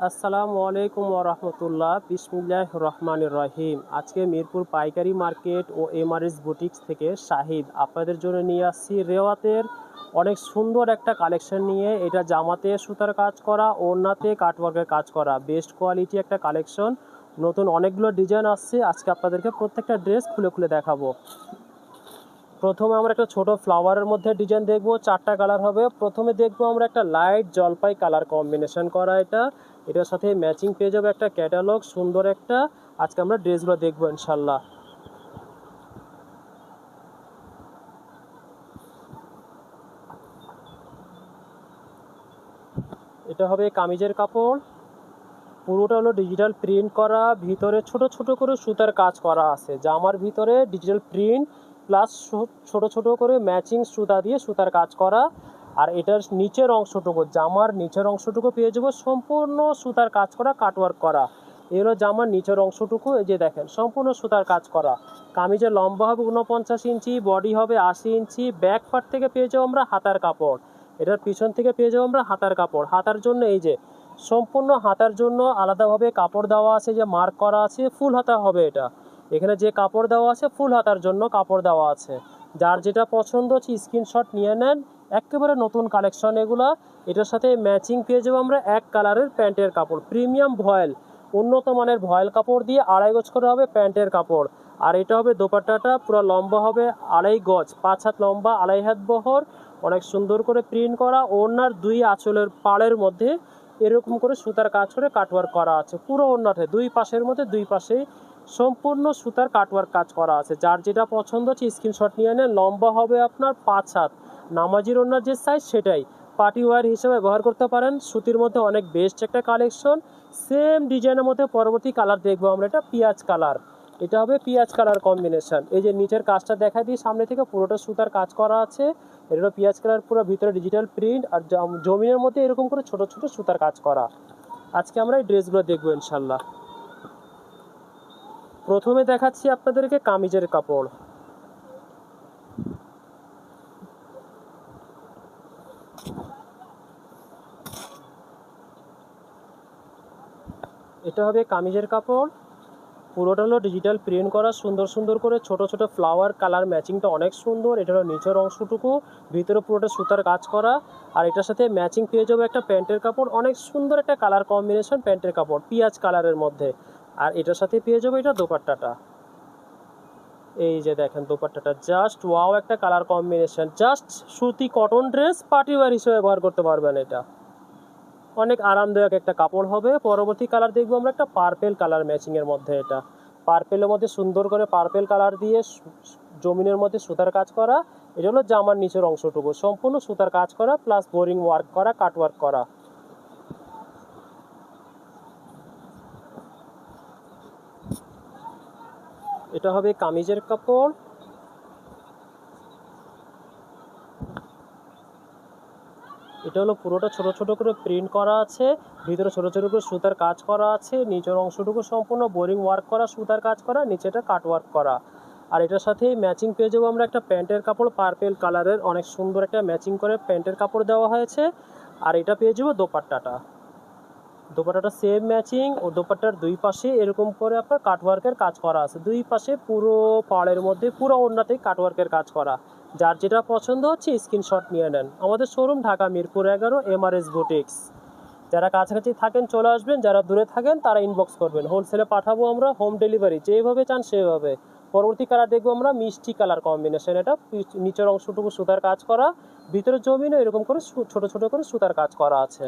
আসসালামু আলাইকুম ওরহমতুল্লাহ। বিসমিল্লাহির রহমানির রহিম। আজকে মিরপুর পাইকারি মার্কেট ও এমআরএস বুটিক্স থেকে শাহিদ আপনাদের জন্য নিয়ে আসছি রেওয়াতের অনেক সুন্দর একটা কালেকশন নিয়ে। এটা জামাতে সুতার কাজ করা, ওড়নাতে কাটওয়ার্কের কাজ করা, বেস্ট কোয়ালিটি একটা কালেকশন। নতুন অনেকগুলো ডিজাইন আসছে, আজকে আপনাদেরকে প্রত্যেকটা ড্রেস খুলে খুলে দেখাবো। প্রথমে আমরা একটা ছোট ফ্লাওয়ারের মধ্যে ডিজাইন দেখবো, চারটা কালার হবে। প্রথমে দেখবো আমরা একটা লাইট জলপাই কালার কম্বিনেশন করা, এটার সাথে ম্যাচিং পেয়ে যাবে একটা ক্যাটালগ সুন্দর একটা। আজকে আমরা ড্রেসগুলো দেখবো ইনশাল্লাহ। এটা হবে কামিজের কাপড়, পুরোটা হলো ডিজিটাল প্রিন্ট করা, ভিতরে ছোট ছোট করে সুতার কাজ করা আছে। জামার ভিতরে ডিজিটাল প্রিন্ট প্লাস ছোট ছোট করে ম্যাচিং সুতা দিয়ে সুতার কাজ করা। আর এটার নিচের অংশটুকু, জামার নিচের অংশটুকু পেয়ে যাবো সম্পূর্ণ সুতার কাজ করা, কাটওয়ার্ক করা। এই হলো জামার নিচের অংশটুকু, এই যে দেখেন সম্পূর্ণ সুতার কাজ করা। কামিজের লম্বা হবে 49 ইঞ্চি, বডি হবে 80 ইঞ্চি। ব্যাক পার্ট থেকে পেয়ে যাবো আমরা হাতার কাপড়, এটার পিছন থেকে পেয়ে যাবো আমরা হাতার কাপড়। হাতার জন্য এই যে সম্পূর্ণ হাতার জন্য আলাদাভাবে কাপড় দেওয়া আছে, যে মার্ক করা আছে ফুল হাতা হবে এটা। এখানে যে কাপড় দেওয়া আছে ফুল হাতার জন্য কাপড় দেওয়া আছে। যার যেটা পছন্দ হচ্ছে স্ক্রিনশট নিয়ে নেন, একেবারে নতুন কালেকশন এগুলা। এটার সাথে ম্যাচিং পেয়ে যাবো আমরা এক কালারের প্যান্টের কাপড়, প্রিমিয়াম ভয়েল, উন্নত মানের ভয়েল কাপড় দিয়ে 2.5 গজ করে হবে প্যান্টের কাপড়। আর এটা হবে দোপাট্টাটা, পুরো লম্বা হবে 2.5 গজ, 5 হাত লম্বা, 2.5 হাত বহর, অনেক সুন্দর করে প্রিন্ট করা। ওড়নার দুই আঁচলের পাড়ের মধ্যে এরকম করে সুতার কাজ করে কাটওয়ার্ক করা আছে। পুরো ওড়নাতে দুই পাশের মধ্যে দুই পাশেই সম্পূর্ণ সুতার কাটওয়ার্ক কাজ করা আছে। যার যেটা পছন্দ হচ্ছে স্ক্রিনশট নিয়ে নেন। লম্বা হবে আপনার 5 হাত, নামাজির ওড়নার যে সাইজ সেটাই, পার্টি ওয়্যার হিসেবে ব্যবহার করতে পারেন। সুতির মধ্যে অনেক বেস্ট একটা কালেকশন। সেম ডিজাইনের মধ্যে পরবর্তী কালার দেখবো আমরা, এটা পেঁয়াজ কালার। এটা হবে পেঁয়াজ কালার কম্বিনেশন। এই যে নিচের কাজটা দেখা দিই সামনে থেকে, পুরোটা সুতার কাজ করা আছে। এটা হলো পেঁয়াজ কালার, পুরো ভিতরে ডিজিটাল প্রিন্ট, আর জমিনের মধ্যে এরকম করে ছোট ছোট সুতার কাজ করা। আজকে আমরা এই ড্রেসগুলো দেখবো ইনশাল্লাহ। প্রথমে দেখাচ্ছি আপনাদেরকে কামিজের কাপড়। এটা হবে কামিজের কাপড়, পুরোটা হলো ডিজিটাল প্রিন্ট করা, সুন্দর সুন্দর করে ছোট ছোট ফ্লাওয়ার কালার ম্যাচিংটা অনেক সুন্দর। এটা হলো নিচের অংশটুকু, ভিতরে পুরোটা সুতার কাজ করা। আর এটার সাথে ম্যাচিং পেয়ে যাবে একটা প্যান্টের কাপড়, অনেক সুন্দর একটা কালার কম্বিনেশন প্যান্টের কাপড় পেঁয়াজ কালারের মধ্যে। আর এটার সাথে পেয়ে যাবে এটা দোপাট্টাটা। এই যে দেখেন দোপাট্টাটা জাস্ট ওয়াও একটা কালার কম্বিনেশন, জাস্ট সুতি কটন ড্রেস, পার্টি ওয়্যার হিসেবে ব্যবহার করতে পারবেন। এটা অনেক আরামদায়ক একটা কাপড় হবে। পরবর্তী কালার দেখবো আমরা একটা পার্পেল কালার ম্যাচিং এর মধ্যে। এটা পার্পেলের মধ্যে সুন্দর করে পার্পেল কালার দিয়ে জমিনের মধ্যে সুতার কাজ করা। এটা হলো জামার নিচের অংশটুকু সম্পূর্ণ সুতার কাজ করা প্লাস বোরিং ওয়ার্ক করা, কাট ওয়ার্ক করা। এটা হবে কামিজের কাপড়, এটা হলো পুরোটা ছোট ছোট করে প্রিন্ট করা আছে, ভিতরে ছোট ছোট করে সুতার কাজ করা আছে, নিচের অংশটুকু সম্পূর্ণ বোরিং ওয়ার্ক করা, সুতার কাজ করা, নিচেটা কাট ওয়ার্ক করা। আর এটার সাথে ম্যাচিং পেয়ে যাবো আমরা একটা প্যান্টের কাপড়, পার্পেল কালারের অনেক সুন্দর একটা ম্যাচিং করে প্যান্টের কাপড় দেওয়া হয়েছে। আর এটা পেয়ে যাবো দোপাট্টাটা, দোপাট্টাটা সেম ম্যাচিং। ও দোপাট্টার দুই পাশে এরকম করে আপনার কাটওয়ার্কের কাজ করা আছে, দুই পাশে পুরো পাড়ের মধ্যে পুরো ওড়নাতেই কাটওয়ার্কের কাজ করা। যার যেটা পছন্দ হচ্ছে স্ক্রিনশট নিয়ে নেন। আমাদের showroom Dhaka Mirpur 11 Mrs boutiques. যারা কাছাকাছি থাকেন চলে আসবেন, যারা দূরে থাকেন তারা ইনবক্স করবেন, হোলসেলে পাঠাবো আমরা, হোম ডেলিভারি যেভাবে চান সেভাবে। পরবর্তী কালার দেখবো আমরা মিষ্টি কালার কম্বিনেশন। এটা নিচের অংশটুকু সুতার কাজ করা, ভিতরে জমিনে এরকম করে ছোট ছোট করে সুতার কাজ করা আছে।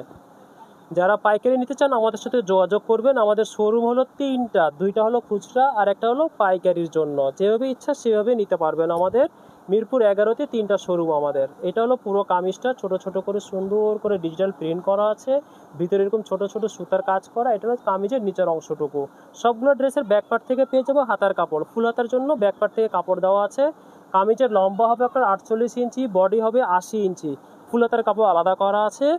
যারা পাইকারি নিতে চান আমাদের সাথে যোগাযোগ করবেন। আমাদের শোরুম হলো তিনটা, দুইটা হলো খুচরা আর একটা হলো পাইকারির জন্য। যেভাবে ইচ্ছা সেভাবে নিতে পারবেন। আমাদের মিরপুর 11-তে তিনটা শোরুম আমাদের। এটা হলো পুরো কামিজটা ছোট ছোট করে সুন্দর করে ডিজিটাল প্রিন্ট করা আছে, ভিতরে এরকম ছোট ছোট সুতার কাজ করা। এটা হলো কামিজের নিচের অংশটুকু। সবগুলো ড্রেসের ব্যাক পার্ট থেকে পেয়ে যাবো হাতার কাপড়, ফুল হাতার জন্য ব্যাক পার্ট থেকে কাপড় দেওয়া আছে। কামিজের লম্বা হবে আপনার 48 ইঞ্চি, বডি হবে 80 ইঞ্চি, ফুল হাতার কাপড় আলাদা করা আছে।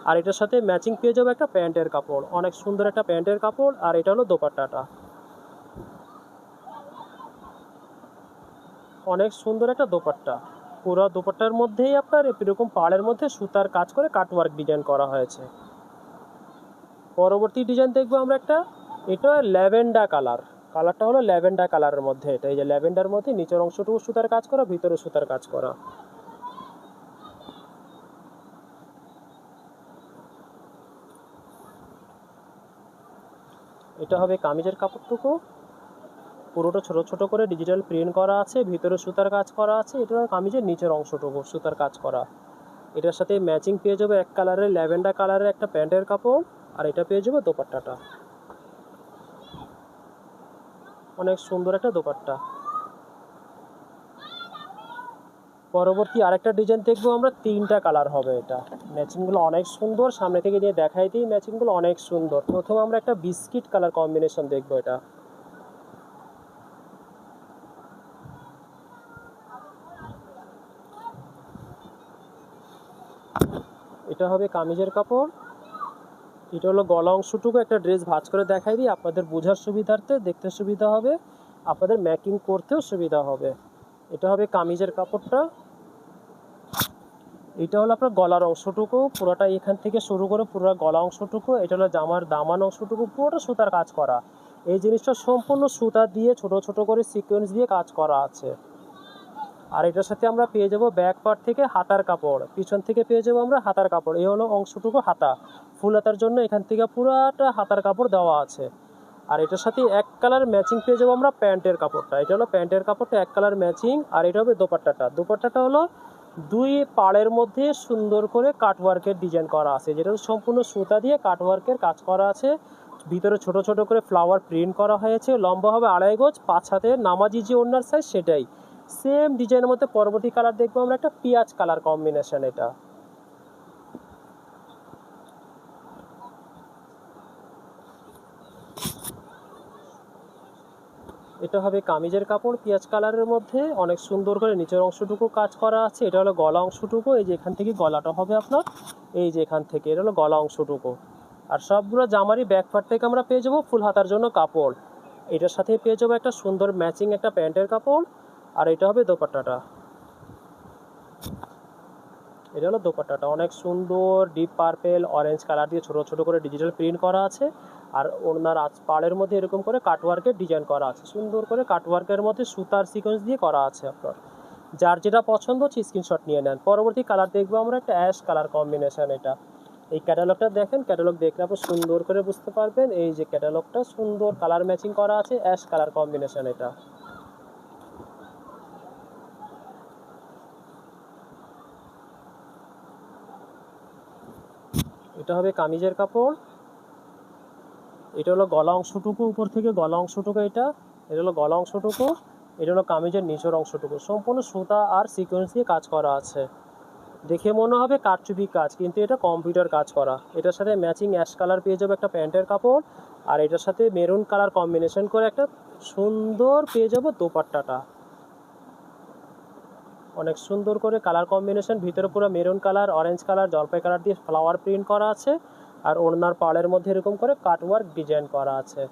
আর এটার সাথে ম্যাচিং পেয়ে যাবে একটা প্যান্টের কাপড়, অনেক সুন্দর একটা প্যান্টের কাপড়। আর এটা হলো দোপাট্টাটা, অনেক সুন্দর একটা দোপাট্টা। পুরো দোপাট্টার মধ্যেই আপনার এরকম পাড়ের মধ্যে সুতার কাজ করে কাটওয়ার্ক ডিজাইন করা হয়েছে। পরবর্তী ডিজাইন দেখবো আমরা একটা, এটা ল্যাভেন্ডার কালার, কালারটা হলো ল্যাভেন্ডার কালারের মধ্যে, এটা এই যে ল্যাভেন্ডার মধ্যে নিচের অংশটুকু সুতার কাজ করা, ভিতরে সুতার কাজ করা। এটা হবে কামিজের কাপড়টুকু, পুরোটা ছোট ছোট করে ডিজিটাল প্রিন্ট করা আছে, ভিতরে সুতার কাজ করা আছে। এটা কামিজের নিচের অংশটুকু সুতার কাজ করা। এটার সাথে ম্যাচিং পেয়ে যাবে এক কালারের ল্যাভেন্ডার কালারের একটা প্যান্টের কাপড়, আর এটা পেয়ে যাবে দোপাট্টাটা, অনেক সুন্দর একটা দোপাট্টা। পরবর্তী আরেকটা ডিজাইন দেখবো আমরা, তিনটা কালার হবে। এটা ম্যাচিংগুলো অনেক সুন্দর, সামনে থেকে নিয়ে দেখাই দিই, ম্যাচিংগুলো অনেক সুন্দর। প্রথমে আমরা একটা বিস্কিট কালার কম্বিনেশন দেখবো। এটা হবে কামিজের কাপড়, এটা হলো গলা অংশটুকু। একটা ড্রেস ভাঁজ করে দেখাই দিই আপনাদের বোঝার সুবিধার্থে, দেখতে সুবিধা হবে, আপনাদের ম্যাকিং করতেও সুবিধা হবে। এটা হবে কামিজের কাপড়টা, এটা হলো আপনার গলার অংশটুকু, পুরোটা এখান থেকে শুরু করে পুরো গলা অংশটুকু। এটা হলো জামার দামান অংশটুকু, পুরোটা সুতার কাজ করা। এই জিনিসটা সম্পূর্ণ সুতা দিয়ে ছোট ছোট করে সিকোয়েন্স দিয়ে কাজ করা আছে। আর এটার সাথে আমরা পেয়ে যাব ব্যাক পার্ট থেকে হাতার কাপড়, পিছন থেকে পেয়ে যাবো আমরা হাতার কাপড়। এই হলো অংশটুকু হাতা, ফুল হাতার জন্য এখান থেকে পুরাটা হাতার কাপড় দেওয়া আছে। আর এটার সাথে এক কালার ম্যাচিং পেয়ে যাবো আমরা প্যান্টের কাপড়টা, এটা হলো প্যান্টের কাপড়টা এক কালার ম্যাচিং। আর এটা হবে দোপাট্টাটা, দোপাট্টাটা হলো দুই পাড়ের মধ্যে সুন্দর করে কাটওয়ার্কের ডিজাইন করা আছে, যেটা সম্পূর্ণ সুতা দিয়ে কাটওয়ার্কের কাজ করা আছে। ভিতরে ছোট ছোট করে ফ্লাওয়ার প্রিন্ট করা হয়েছে, লম্বা হবে 2.5 গজ, 5 হাতের নামাজি যে ওড়নার সাইজ সেটাই সেম ডিজাইনের মধ্যে। পরবর্তী কালার দেখবো আমরা একটা পেঁয়াজ কালার কম্বিনেশন। এটা হবে কামিজের কাপড় পেঁয়াজ কালারের মধ্যে, অনেক সুন্দর করে নিচের অংশটুকু কাজ করা আছে। এটা হলো গলা অংশটুকু, এই যে এখান থেকে গলাটা হবে আপনার, এই যে এখান থেকে এটা হলো গলা অংশটুকু। আর সবগুলো জামারই ব্যাক পার্ট থেকে আমরা পেয়ে যাবো ফুল হাতার জন্য কাপড়। এটার সাথে পেয়ে যাবো একটা সুন্দর ম্যাচিং একটা প্যান্টের কাপড়। আর এটা হবে দোপাট্টাটা, এটা হলো দোপাট্টাটা, অনেক সুন্দর ডিপ পার্পেল অরেঞ্জ কালার দিয়ে ছোট ছোট করে ডিজিটাল প্রিন্ট করা আছে। আর ওনার পাড়ের মধ্যে এরকম করে কাটওয়ার্কের ডিজাইন করা আছে, সুন্দর করে কাটওয়ার্কের মধ্যে সুতার সিকোয়েন্স দিয়ে করা আছে আপনার। যার যেটা পছন্দ হচ্ছে স্ক্রিনশট নিয়ে নেন। পরবর্তী কালার দেখবো আমরা একটা অ্যাশ কালার কম্বিনেশন। এটা এই ক্যাটালগটা দেখেন, ক্যাটালগ দেখলে আপনি সুন্দর করে বুঝতে পারবেন। এই যে ক্যাটালগটা সুন্দর কালার ম্যাচিং করা আছে, অ্যাশ কালার কম্বিনেশন। এটা হবে কামিজের কাপড়, এটা হলো গলা অংশটুকু, উপর থেকে গলা অংশটুকু, এটা হলো গলা অংশটুকু। এটা হলো কামিজের নিচের অংশটুকু, সম্পূর্ণ সুতা আর সিকোয়েন্স দিয়ে কাজ করা আছে। দেখে মনে হবে কারচুপি কাজ, কিন্তু এটা কম্পিউটার কাজ করা। এটার সাথে ম্যাচিং অ্যাশ কালার পেয়ে যাবে একটা প্যান্টের কাপড়। আর এটার সাথে মেরুন কালার কম্বিনেশন করে একটা সুন্দর পেয়ে যাবো দোপাট্টাটা, অনেক সুন্দর করে কালার কম্বিনেশন। ভিতরে পুরো মেরুন কালার, অরেঞ্জ কালার, জলপাই কালার দিয়ে ফ্লাওয়ার প্রিন্ট করা আছে। আর ওড়নার পাড়ের মধ্যে এরকম করে কাটওয়ার্ক ডিজাইন করা আছে।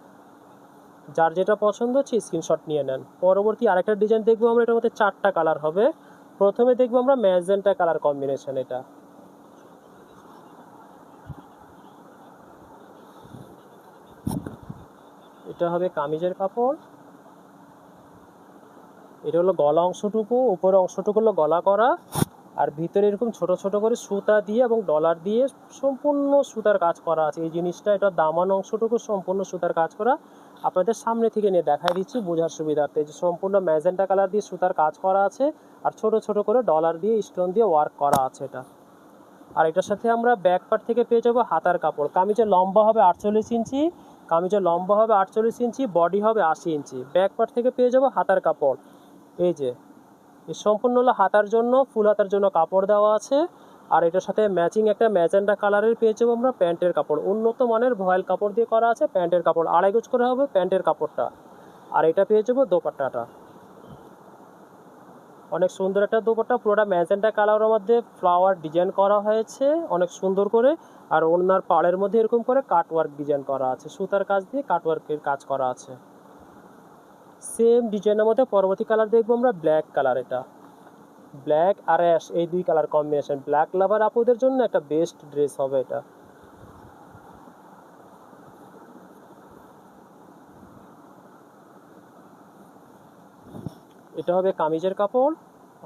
যার যেটা পছন্দ হচ্ছে স্ক্রিনশট নিয়ে নেন। পরবর্তী আরেকটা ডিজাইন দেখবো আমরা, এটার মধ্যে 4টা কালার হবে। প্রথমে দেখবো আমরা ম্যাজেন্টা কালার কম্বিনেশন। এটা হবে কামিজের কাপড়, এটা হলো গলা অংশটুকু, উপরের অংশটুকু হলো গলা করা। আর ভিতরে এরকম ছোট ছোট করে সুতা দিয়ে এবং ডলার দিয়ে সম্পূর্ণ সুতার কাজ করা আছে এই জিনিসটা। এটা দামান অংশটুকু সম্পূর্ণ সুতার কাজ করা। আপনাদের সামনে থেকে নিয়ে দেখাই দিচ্ছি বোঝার সুবিধার্থে, যে সম্পূর্ণ ম্যাজেন্টা কালার দিয়ে সুতার কাজ করা আছে, আর ছোট ছোট করে ডলার দিয়ে স্টোন দিয়ে ওয়ার্ক করা আছে এটা। আর এটার সাথে আমরা ব্যাক পার্ট থেকে পেয়ে যাবো হাতার কাপড়। কামিজের লম্বা হবে 48 ইঞ্চি, কামিজের লম্বা হবে 48 ইঞ্চি, বডি হবে 80 ইঞ্চি। ব্যাক পার্ট থেকে পেয়ে যাবো হাতার কাপড়, এই যে সম্পূর্ণ হলো হাতার জন্য, ফুল হাতার জন্য কাপড় দেওয়া আছে। আর এটার সাথে ম্যাচিং একটা ম্যাজেন্টা কালারের পেয়ে যাবো আমরা প্যান্টের কাপড়, উন্নত মানের ভয়েল কাপড় দিয়ে করা আছে প্যান্টের কাপড়, 2.5 গজ করে হবে প্যান্টের কাপড়টা। আর এটা পেয়ে যাবো দোপাট্টাটা, অনেক সুন্দর একটা দোপাট্টা, পুরোটা ম্যাজেন্টা কালারের মধ্যে ফ্লাওয়ার ডিজাইন করা হয়েছে অনেক সুন্দর করে। আর ওড়নার পাড়ের মধ্যে এরকম করে কাটওয়ার্ক ডিজাইন করা আছে, সুতার কাজ দিয়ে কাটওয়ার্কের কাজ করা আছে সেম ডিজাইনের মধ্যে। পরবর্তী কালার দেখবো আমরা ব্ল্যাক কালার। এটা ব্ল্যাক আর অ্যাশ, এই দুই কালার কম্বিনেশন, ব্ল্যাক লাভার আপুদের জন্য একটা বেস্ট ড্রেস হবে এটা। এটা হবে কামিজের কাপড়,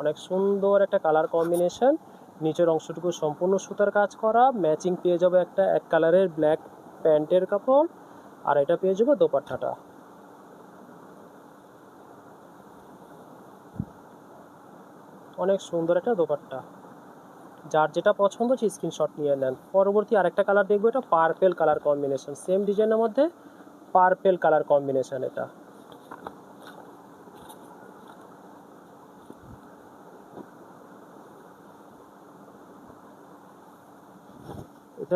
অনেক সুন্দর একটা কালার কম্বিনেশন, নিচের অংশটুকু সম্পূর্ণ সুতার কাজ করা, ম্যাচিং পেয়ে যাবে একটা এক কালারের ব্ল্যাক প্যান্টের কাপড়, আর এটা পেয়ে যাবে দোপাট্টাটা। অনেক সুন্দর একটা দোপাট্টা, যার যেটা পছন্দ সে স্ক্রিনশট নিয়ে নেন। পরবর্তী আরেকটা কালার দেখবো, এটা পার্পেল কালার কম্বিনেশন, সেম ডিজাইনের মধ্যে পার্পেল কালার কম্বিনেশন। এটা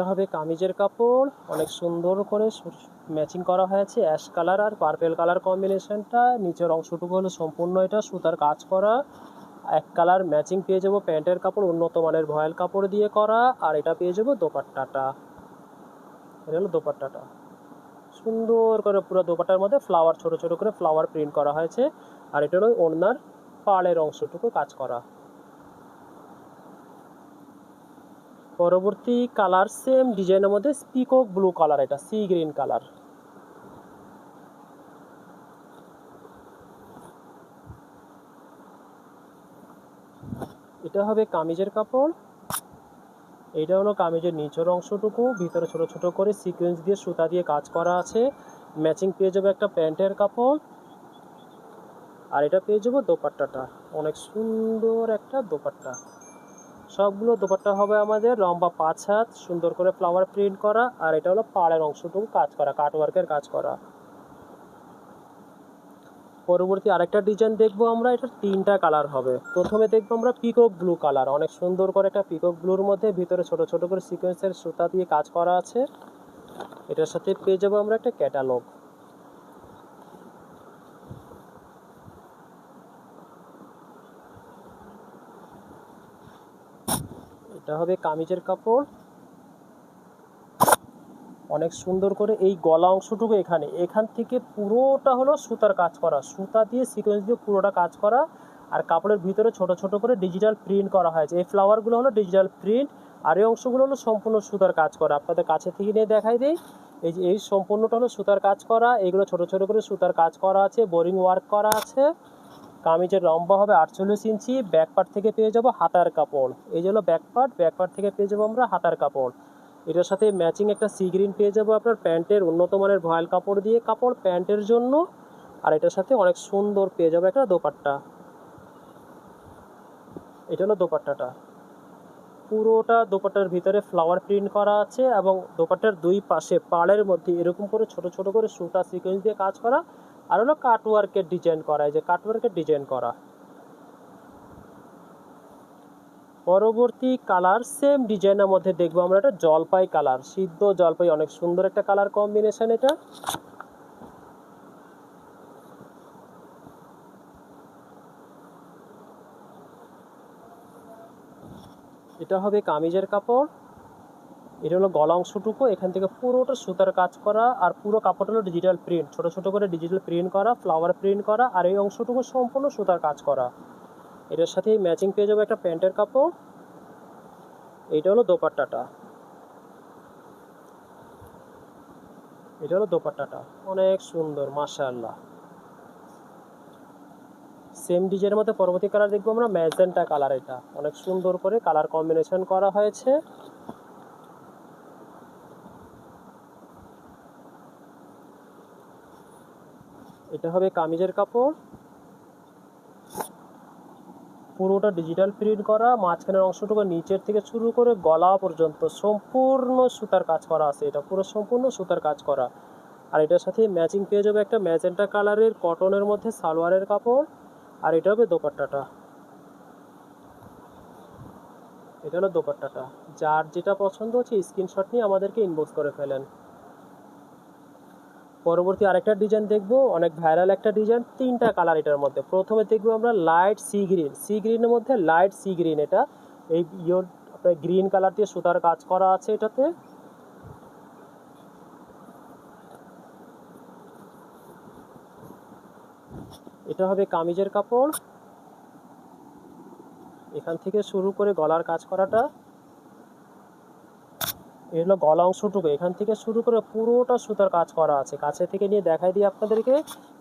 হবে কামিজের কাপড়, অনেক সুন্দর করে ম্যাচিং করা হয়েছে অ্যাশ কালার আর পার্পেল কালার কম্বিনেশনটা। নিচের অংশটুকু হলো সম্পূর্ণ এটা সুতার কাজ করা, এক কালার ম্যাচিং পেয়ে যাবো প্যান্টের কাপড়, উন্নত মানের ভয়েল কাপড় দিয়ে করা, আর এটা পেয়ে যাবো দোপাট্টাটা। এটা হলো দোপাট্টাটা, সুন্দর করে পুরো দোপাট্টার মধ্যে ফ্লাওয়ার, ছোট ছোট করে ফ্লাওয়ার প্রিন্ট করা হয়েছে, আর এটা হলো ওড়নার পাড়ের অংশটুকু কাজ করা। পরবর্তী কালার সেম ডিজাইনের মধ্যে পিকক ব্লু কালার, এটা সি গ্রিন কালার। এটা হবে কামিজের কাপড়, এটা হলো কামিজের নিচের অংশটুকু, ভিতরে ছোট ছোট করে সিকোয়েন্স দিয়ে সুতা দিয়ে কাজ করা আছে, ম্যাচিং পেয়ে যাবে একটা প্যান্টের কাপড়, আর এটা পেয়ে যাবো দোপাট্টাটা। অনেক সুন্দর একটা দোপাট্টা, সবগুলো দোপাট্টা হবে আমাদের লম্বা 5 হাত, সুন্দর করে ফ্লাওয়ার প্রিন্ট করা, আর এটা হলো পাড়ের অংশটুকু কাজ করা, কাটওয়ার্কের কাজ করা। পরবর্তী আরেকটা ডিজাইন দেখবো আমরা, এটার 3টা কালার হবে। প্রথমে দেখবো আমরা পিকক ব্লু কালার, অনেক সুন্দর করে একটা পিকক ব্লুর মধ্যে ভিতরে ছোট ছোট করে সিকোয়েন্সের সুতা দিয়ে কাজ করা আছে, এটার সাথে পেয়ে যাবো আমরা একটা ক্যাটালগ। এটা হবে কামিজের কাপড়, অনেক সুন্দর করে এই গলা অংশটুকু এখান থেকে পুরোটা হলো সুতার কাজ করা, সুতা দিয়ে সিকোয়েন্স দিয়ে পুরোটা কাজ করা, আর কাপড়ের ভিতরে ছোট ছোট করে ডিজিটাল প্রিন্ট করা হয়েছে। এই ফ্লাওয়ারগুলো হলো ডিজিটাল প্রিন্ট, আর এই অংশগুলো হলো সম্পূর্ণ সুতার কাজ করা। আপনাদের কাছে থেকে নিয়ে দেখাই দেই, এই যে এই সম্পূর্ণটা হলো সুতার কাজ করা, এগুলো ছোট ছোট করে সুতার কাজ করা আছে, বোরিং ওয়ার্ক করা আছে। কামিজের লম্বা হবে 48 ইঞ্চি, ব্যাক পার্ট থেকে পেয়ে যাবো হাতার কাপড়, এই যে হলো ব্যাক পার্ট থেকে পেয়ে যাবো আমরা হাতার কাপড়। এটার সাথে ম্যাচিং একটা সি গ্রিন পেয়ে যাবো আপনার প্যান্টের উন্নত মানের ভয়েল কাপড় দিয়ে কাপড় প্যান্টের জন্য, আর এটার সাথে অনেক সুন্দর পেয়ে যাবে একটা দোপাট্টা। এটা হলো দোপাট্টাটা, পুরোটা দোপাট্টার ভিতরে ফ্লাওয়ার প্রিন্ট করা আছে, এবং দোপাট্টার দুই পাশে পাড়ের মধ্যে এরকম করে ছোট ছোট করে সুতা সিকোয়েন্স দিয়ে কাজ করা, আর হলো কাটওয়ার্কের ডিজাইন করা, এই যে কাটওয়ার্কের ডিজাইন করা। পরবর্তী কালার সেম ডিজাইনের মধ্যে দেখবো আমরা একটা জলপাই কালার, সিদ্ধ জলপাই, অনেক সুন্দর একটা কালার কম্বিনেশন এটা। এটা হবে কামিজের কাপড়, এটা হলো গলা অংশটুকু, এখান থেকে পুরোটা সুতার কাজ করা, আর পুরো কাপড়টা হলো ডিজিটাল প্রিন্ট, ছোট ছোট করে ডিজিটাল প্রিন্ট করা, ফ্লাওয়ার প্রিন্ট করা, আর এই অংশটুকু সম্পূর্ণ সুতার কাজ করা। এটার সাথে ম্যাচিং পেয়ে যাবে একটা প্যান্টের কাপড়। এইটা হলো দোপাট্টাটা, এটা হলো দোপাট্টাটা, অনেক সুন্দর মাশাআল্লাহ। সেম ডিজাইনের মধ্যে পরবর্তী কালার দেখবো আমরা ম্যাজেন্টা কালার, এটা অনেক সুন্দর করে কালার কম্বিনেশন করা হয়েছে। এটা হবে কামিজের কাপড়, পুরোটা ডিজিটাল প্রিন্ট করা, মাঝখানের অংশটুকু নিচের থেকে শুরু করে গলা পর্যন্ত সম্পূর্ণ সুতার কাজ করা আছে, এটা পুরো সম্পূর্ণ সুতার কাজ করা। আর এটার সাথে ম্যাচিং পেয়ে যাবে একটা ম্যাজেন্টা কালারের কটনের মধ্যে সালোয়ারের কাপড়, আর এটা হবে দোপাট্টাটা। এটা হলো দোপাট্টাটা, যার যেটা পছন্দ হচ্ছে স্ক্রিনশট নিয়ে আমাদেরকে ইনবক্স করে ফেলেন। পরবর্তী আরেকটা ডিজাইন দেখবো, অনেক ভাইরাল একটা ডিজাইন, 3টা কালার এটার মধ্যে। প্রথমে দেখবো আমরা লাইট সি গ্রিন, সি গ্রিনের মধ্যে লাইট সি গ্রিন, এটা এই আপনার গ্রিন কালার দিয়ে সুতার কাজ করা আছে এটাতে। এটা হবে কামিজের কাপড়, এখান থেকে শুরু করে গলার কাজ করাটা, এই হলো গলা অংশটুকু, এখান থেকে শুরু করে পুরোটা সুতার কাজ করা আছে। কাছে থেকে নিয়ে দেখাই দিই আপনাদেরকে,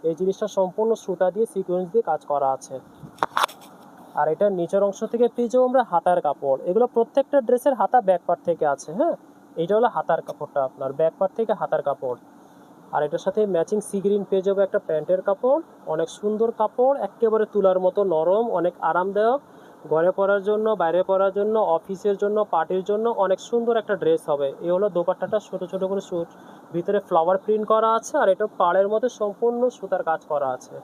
এই জিনিসটা সম্পূর্ণ সুতা দিয়ে সিকোয়েন্স দিয়ে কাজ করা আছে। আর এটা নিচের অংশ থেকে পেয়ে যাবো আমরা হাতার কাপড়। এগুলো প্রত্যেকটা ড্রেসের হাতা ব্যাক পার্ট থেকে আছে। হ্যাঁ, এইটা হলো হাতার কাপড়টা, আপনার ব্যাক পার্ট থেকে হাতার কাপড়। আর এটার সাথে ম্যাচিং সি গ্রিন পেয়ে যাবো একটা প্যান্টের কাপড়। অনেক সুন্দর কাপড়, একেবারে তুলার মতো নরম, অনেক আরামদায়ক। ঘরে পরার জন্য, বাইরে পরার জন্য, অফিসের জন্য, পার্টির জন্য অনেক সুন্দর একটা ড্রেস হবে। এই হলো দোপাট্টাটা, ছোটো ছোটো করে ভিতরে ফ্লাওয়ার প্রিন্ট করা আছে। আর এটা পাড়ের মধ্যে সম্পূর্ণ সুতার কাজ করা আছে।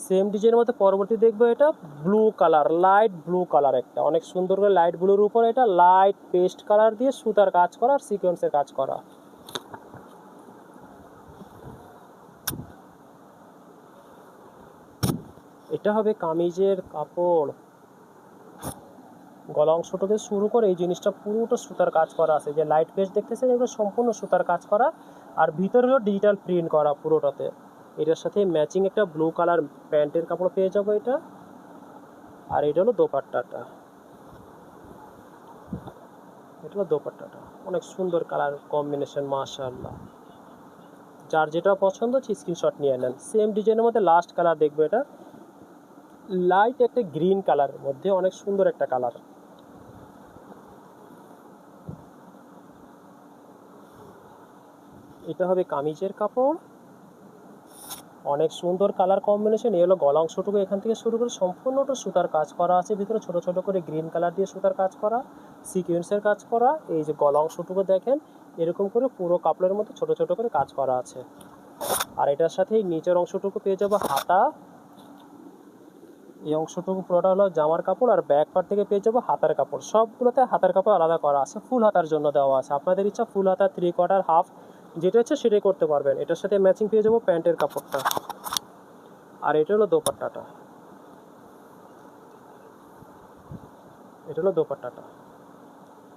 সেম ডিজাইনের মধ্যে পরবর্তী দেখবো এটা blue colour, light blue colour, একটা অনেক সুন্দর করে লাইট ব্লুর উপর এটা লাইট পেস্ট কালার দিয়ে সুতার কাজ করা আর সিকোয়েন্সের কাজ করা। এটা হবে কামিজের কাপড়। গলা অংশ থেকে শুরু করে এই জিনিসটা পুরোটা সুতার কাজ করা আছে। যে লাইট পেস্ট দেখতেছেন এগুলো সম্পূর্ণ সুতার কাজ করা, আর ভিতরে হলো ডিজিটাল প্রিন্ট করা পুরোটাতে। এটার সাথে ম্যাচিং একটা ব্লু কালার প্যান্টের কাপড় পেয়ে যাবো এটা। আর এটা হলো দোপাট্টাটা, এটা হলো দোপাট্টাটা। অনেক সুন্দর কালার কম্বিনেশন, মাশাআল্লাহ। যার যেটা পছন্দ হচ্ছে স্ক্রিনশট নিয়ে নেন। সেম ডিজাইনের মধ্যে লাস্ট কালার দেখবো এটা লাইট একটা গ্রিন কালারের মধ্যে, অনেক সুন্দর একটা কালার। এটা হবে কামিজের কাপড়, অনেক সুন্দর কালার কম্বিনেশন। এই হলো গলা অংশটুকু, এখান থেকে শুরু করে সম্পূর্ণটা সুতার কাজ করা আছে। ভিতরে ছোট ছোট করে গ্রিন কালার দিয়ে সুতার কাজ করা, সিকোয়েন্সের কাজ করা। এই যে গলা অংশটুকু দেখেন, এরকম করে পুরো কাপড়ের মধ্যে ছোট ছোট করে কাজ করা আছে। আর এটার সাথে নিচের অংশটুকু পেয়ে যাবো হাতা। এই অংশটুকু পুরোটা হলো জামার কাপড়, আর ব্যাক পার্ট থেকে পেয়ে যাবো হাতার কাপড়। সবগুলোতে হাতার কাপড় আলাদা করা আছে, ফুল হাতার জন্য দেওয়া আছে। আপনাদের ইচ্ছা ফুল হাতা, 3/4, হাফ, যেটা হচ্ছে সেটাই করতে পারবেন। এটার সাথে ম্যাচিং পেয়ে যাবো প্যান্টের কাপড়টা। আর এটা হলো দোপাট্টাটা, এটা হলো দোপাট্টাটা।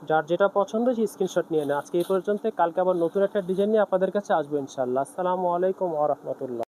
যার যেটা পছন্দ সেই স্ক্রিনশট নিয়ে নেন। আজকে এই পর্যন্ত, কালকে আবার নতুন একটা ডিজাইন নিয়ে আপনাদের কাছে আসবো ইনশাআল্লাহ। আসসালামু আলাইকুম ওয়া রাহমাতুল্লাহ।